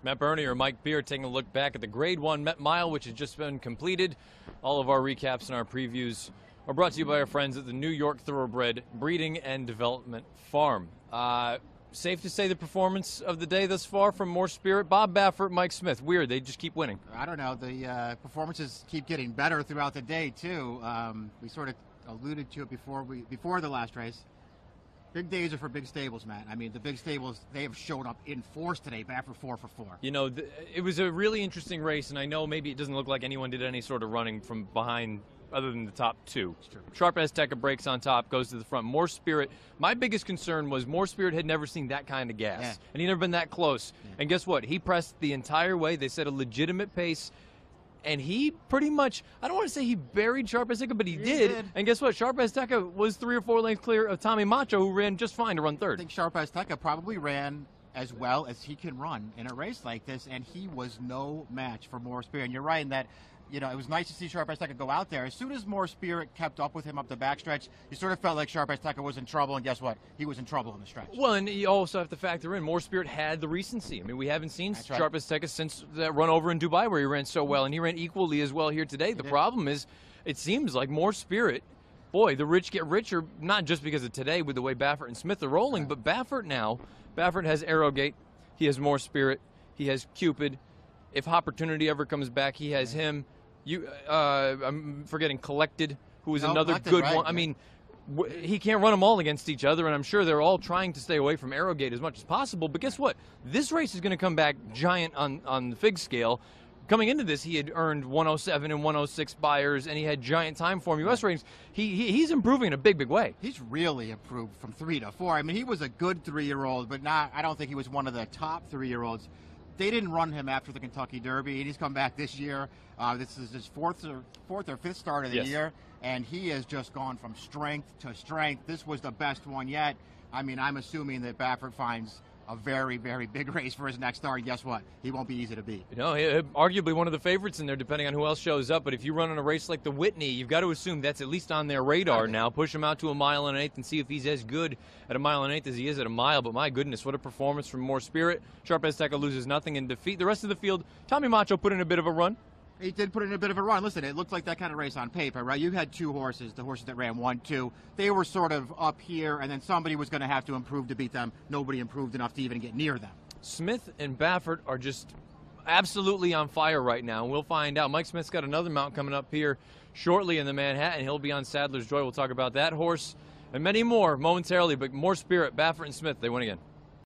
Matt Bernier or Mike Beer taking a look back at the Grade 1 Met Mile, which has just been completed. All of our recaps and our previews are brought to you by our friends at the New York Thoroughbred Breeding and Development Farm. Safe to say the performance of the day thus far from More Spirit, Bob Baffert, Mike Smith. Weird, they just keep winning. I don't know, the performances keep getting better throughout the day too. We sort of alluded to it before the last race. Big days are for big stables, Matt. I mean, the big stables, they have shown up in force today. Baffert 4 for 4. You know, it was a really interesting race, and I know maybe it doesn't look like anyone did any sort of running from behind other than the top two. Sharp Azteca breaks on top, goes to the front. More Spirit. My biggest concern was More Spirit had never seen that kind of gas, and he'd never been that close. And guess what? He pressed the entire way. They set a legitimate pace. And he pretty much, I don't want to say he buried Sharp Azteca, but he did. And guess what? Sharp Azteca was 3 or 4 lengths clear of Tommy Macho, who ran just fine to run third. I think Sharp Azteca probably ran as well as he can run in a race like this, and he was no match for More Spirit. And you're right in that, you know, it was nice to see Sharp Azteca go out there. As soon as More Spirit kept up with him up the backstretch, you sort of felt like Sharp Azteca was in trouble, and guess what? He was in trouble in the stretch. Well, and you also have to factor in, More Spirit had the recency. I mean, we haven't seen Sharp Azteca since that run over in Dubai where he ran so well, and he ran equally as well here today. The problem is, it seems like More Spirit, boy, the rich get richer, not just because of today with the way Baffert and Smith are rolling, but Baffert now, Baffert has Arrowgate, he has More Spirit, he has Cupid. If Opportunity ever comes back, he has him. I'm forgetting Collected, who is another good one. I mean, he can't run them all against each other, and I'm sure they're all trying to stay away from Arrowgate as much as possible. But guess what? This race is going to come back giant on the fig scale. Coming into this, he had earned 107 and 106 buyers, and he had giant time form U.S. ratings. He's improving in a big, big way. He's really improved from 3 to 4. I mean, he was a good 3-year-old, but I don't think he was one of the top 3-year-olds. They didn't run him after the Kentucky Derby, and he's come back this year. This is his fourth or fifth start of the year, and he has just gone from strength to strength. This was the best one yet. I mean, I'm assuming that Baffert finds a very, very big race for his next start, and guess what? He won't be easy to beat. You know, arguably one of the favorites in there, depending on who else shows up. But if you run in a race like the Whitney, you've got to assume that's at least on their radar now. Push him out to a 1 1/8 miles and see if he's as good at a 1 1/8 miles as he is at a mile. But my goodness, what a performance from More Spirit. Sharp Azteca loses nothing in defeat. The rest of the field, Tommy Macho put in a bit of a run. He did put in a bit of a run. Listen, it looked like that kind of race on paper, right? You had 2 horses, the horses that ran 1, 2. They were sort of up here, and then somebody was going to have to improve to beat them. Nobody improved enough to even get near them. Smith and Baffert are just absolutely on fire right now. We'll find out. Mike Smith's got another mount coming up here shortly in the Manhattan. He'll be on Sadler's Joy. We'll talk about that horse and many more momentarily, but More Spirit, Baffert and Smith, they win again.